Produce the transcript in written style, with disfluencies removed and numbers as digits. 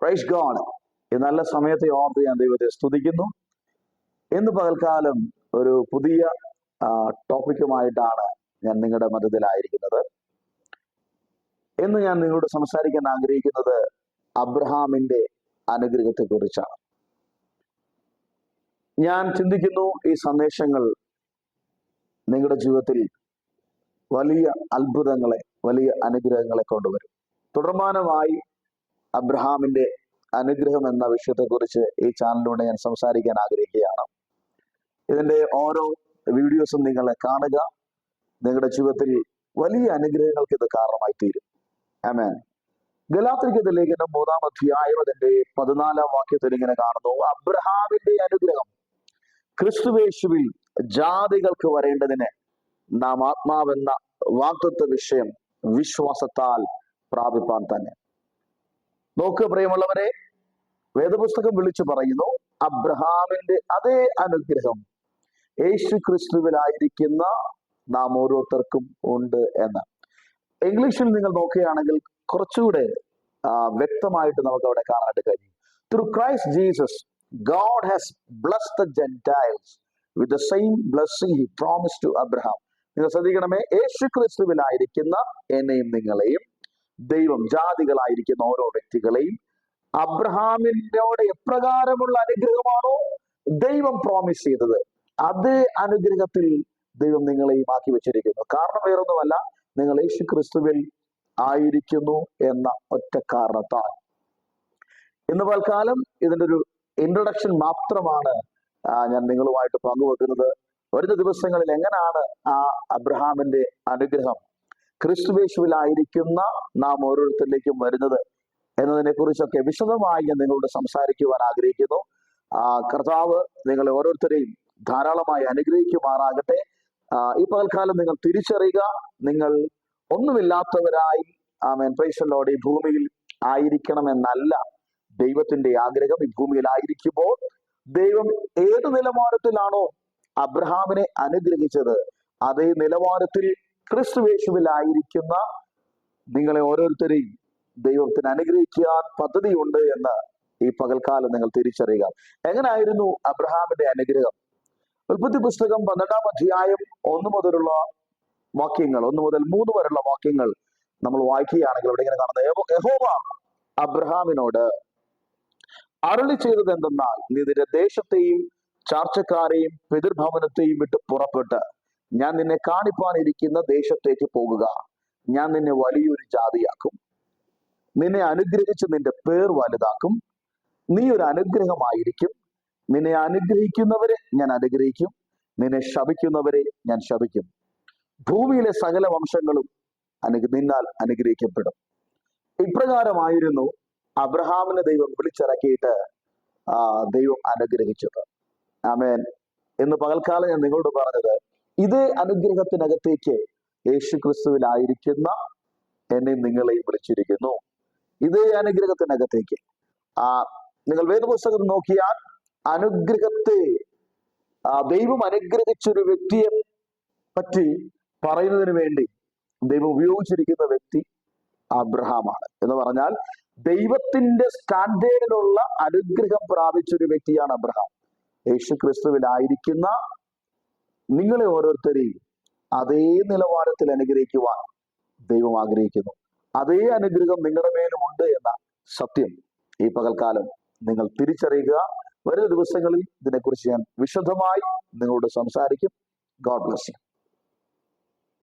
Praise God. ഈ നല്ല സമയത്തെ ഓർത്ത് ഞാൻ ദൈവത്തെ സ്തുതിക്കുന്നു. ഇന്ന് പകൽക്കാലം ഒരു പുതിയ ടോപ്പിക്കുമായിട്ടാണ് ഞാൻ നിങ്ങളുടെ മധ്യത്തിലായിരിക്കുന്നത്. ഇന്ന് ഞാൻ നിങ്ങളോട് സംസാരിക്കാൻ ആഗ്രഹിക്കുന്നത് അബ്രഹാമിന്റെ അനുഗ്രഹത്തെ കുറിച്ചാണ്. ഞാൻ ചിന്തിക്കുന്നു ഈ സന്ദേശങ്ങൾ നിങ്ങളുടെ ജീവിതത്തിൽ വലിയ അത്ഭുതങ്ങളെ, വലിയ അനുഗ്രഹങ്ങളെ കൊണ്ടുവരും. തുടർമാനമായി അബ്രഹാമിന്റെ അനുഗ്രഹം എന്ന വിഷയത്തെക്കുറിച്ച് ഈ ചാനലിലൂടെ ഞാൻ സംസാരിക്കാൻ ആഗ്രഹിക്കുകയാണ്. ഇതിന്റെ ഓരോ വീഡിയോസും നിങ്ങൾ കാണുക. നിങ്ങളുടെ ജീവിതത്തിൽ വലിയ അനുഗ്രഹങ്ങൾക്ക് ഇത് കാരണമായി തീരും. ആമേൻ. ഗലാത്യർക്കെഴുതിയ ലേഖനം 3-ാം അധ്യായം അതിന്റെ 14-ാം വാക്യത്തിൽ ഇങ്ങനെ കാണുന്നു: അബ്രഹാമിന്റെ അനുഗ്രഹം ക്രിസ്തുയേശുവിൽ ജാതികൾക്ക് വരേണ്ടതിന് നാം ആത്മാവെന്ന വാഗ്ദത്ത വിഷയം വിശ്വാസത്താൽ പ്രാപിപ്പാൻ തന്നെ. നോക്ക് പ്രിയമുള്ളവരെ, വേദപുസ്തകം വിളിച്ചു പറയുന്നു അബ്രഹാമിന്റെ അതേ അനുഗ്രഹം യേശു ക്രിസ്തുവിലായിരിക്കുന്ന നാം ഓരോരുത്തർക്കും ഉണ്ട് എന്ന്. ഇംഗ്ലീഷിൽ നിങ്ങൾ നോക്കുകയാണെങ്കിൽ കുറച്ചുകൂടെ വ്യക്തമായിട്ട് നമുക്ക് അവിടെ കാണാനായിട്ട് കഴിയും. Through Christ Jesus God has blessed the Gentiles with the same blessing he promised to Abraham. നിങ്ങൾ ശ്രദ്ധിക്കണമേ, യേശു ക്രിസ്തുവിലായിരിക്കുന്ന എന്നെയും നിങ്ങളെയും ദൈവം ജാതികളായിരിക്കുന്ന ഓരോ വ്യക്തികളെയും അബ്രഹാമിനോട് എപ്രകാരമുള്ള അനുഗ്രഹമാണോ ദൈവം പ്രോമിസ് ചെയ്തത്, അതേ അനുഗ്രഹത്തിൽ ദൈവം നിങ്ങളെയും ആക്കി വെച്ചിരിക്കുന്നു. കാരണം വേറൊന്നുമല്ല, നിങ്ങൾ യേശു ക്രിസ്തുവിൽ ആയിരിക്കുന്നു എന്ന ഒറ്റ കാരണത്താൽ. ഇന്ന് പൽക്കാലം ഇതിൻ്റെ ഒരു ഇൻട്രൊഡക്ഷൻ മാത്രമാണ് ഞാൻ നിങ്ങളുമായിട്ട് പങ്കുവെക്കുന്നത്. വരുന്ന ദിവസങ്ങളിൽ എങ്ങനെയാണ് ആ അബ്രഹാമിന്റെ അനുഗ്രഹം ക്രിസ്തുയേശുവിലായിരിക്കുന്ന നാം ഓരോരുത്തരിലേക്കും വരുന്നത് എന്നതിനെ കുറിച്ചൊക്കെ വിശദമായി ഞാൻ നിങ്ങളോട് സംസാരിക്കുവാൻ ആഗ്രഹിക്കുന്നു. കർത്താവ് നിങ്ങളെ ഓരോരുത്തരെയും ധാരാളമായി അനുഗ്രഹിക്കുമാറാകട്ടെ. ഈ പകൽക്കാലം നിങ്ങൾ തിരിച്ചറിയുക, നിങ്ങൾ ഒന്നുമില്ലാത്തവരായി ആമേൻ പ്രൈസ് ദി ലോർഡ് ഈ ഭൂമിയിൽ ആയിരിക്കണമെന്നല്ല ദൈവത്തിന്റെ ആഗ്രഹം. ഈ ഭൂമിയിലായിരിക്കുമ്പോൾ ദൈവം ഏത് നിലവാരത്തിലാണോ അബ്രഹാമിനെ അനുഗ്രഹിച്ചത്, അതേ നിലവാരത്തിൽ ക്രിസ്തുയേശുവിലായിരിക്കുന്ന നിങ്ങളെ ഓരോരുത്തരെയും ദൈവത്തിന് അനുഗ്രഹിക്കാൻ പദ്ധതിയുണ്ട് എന്ന് ഈ പകൽക്കാലം നിങ്ങൾ തിരിച്ചറിയുക. എങ്ങനായിരുന്നു അബ്രഹാമിന്റെ അനുഗ്രഹം? ഉൽപ്പത്തി പുസ്തകം 12-ാം അധ്യായം 1 മുതലുള്ള വാക്യങ്ങൾ, 1 മുതൽ 3 വരെയുള്ള വാക്യങ്ങൾ നമ്മൾ വായിക്കുകയാണെങ്കിൽ ഇവിടെ ഇങ്ങനെ കാണുന്നത്: യഹോവ അബ്രഹാമിനോട് അരുളി ചെയ്തത് എന്തെന്നാൽ, നീ നിന്റെ ദേശത്തെയും ചാർച്ചക്കാരെയും പിതൃഭവനത്തെയും വിട്ട് പുറപ്പെട്ട് ഞാൻ നിന്നെ കാണിപ്പാനിരിക്കുന്ന ദേശത്തേക്ക് പോകുക. ഞാൻ നിന്നെ വലിയൊരു ജാതിയാക്കും, നിന്നെ അനുഗ്രഹിച്ച് നിന്റെ പേർ വലുതാക്കും, നീ ഒരു അനുഗ്രഹമായിരിക്കും. നിന്നെ അനുഗ്രഹിക്കുന്നവരെ ഞാൻ അനുഗ്രഹിക്കും, നിന്നെ ശപിക്കുന്നവരെ ഞാൻ ശപിക്കും. ഭൂമിയിലെ സകല വംശങ്ങളും നിന്നാൽ അനുഗ്രഹിക്കപ്പെടും. ഇപ്രകാരമായിരുന്നു അബ്രഹാമിനെ ദൈവം വിളിച്ചിറക്കിയിട്ട് ദൈവം അനുഗ്രഹിച്ചത്. ആമേൻ. എന്ന് പകൽക്കാലം ഞാൻ നിങ്ങളോട് പറഞ്ഞത്, ഇതേ അനുഗ്രഹത്തിനകത്തേക്ക് യേശു ക്രിസ്തുവിലായിരിക്കുന്ന എന്നെ നിങ്ങളെയും വിളിച്ചിരിക്കുന്നു. ഇതേ അനുഗ്രഹത്തിനകത്തേക്ക് നിങ്ങൾ വേദപുസ്തകം നോക്കിയാൽ അനുഗ്രഹത്തെ ദൈവം അനുഗ്രഹിച്ചൊരു വ്യക്തിയെ പറ്റി പറയുന്നതിന് വേണ്ടി ദൈവം ഉപയോഗിച്ചിരിക്കുന്ന വ്യക്തി അബ്രഹാമാണ്. എന്ന് പറഞ്ഞാൽ ദൈവത്തിന്റെ സ്റ്റാൻഡേർഡിലുള്ള അനുഗ്രഹം പ്രാപിച്ചൊരു വ്യക്തിയാണ് അബ്രഹാം. യേശു ക്രിസ്തുവിലായിരിക്കുന്ന നിങ്ങളെ ഓരോരുത്തരെയും അതേ നിലവാരത്തിൽ അനുഗ്രഹിക്കുവാൻ ദൈവം ആഗ്രഹിക്കുന്നു. അതേ അനുഗ്രഹം നിങ്ങളുടെ മേലും ഉണ്ട് എന്ന സത്യം ഈ പകൽക്കാലം നിങ്ങൾ തിരിച്ചറിയുക. വരുന്ന ദിവസങ്ങളിൽ ഇതിനെക്കുറിച്ച് ഞാൻ വിശദമായി നിങ്ങളോട് സംസാരിക്കും. God bless you.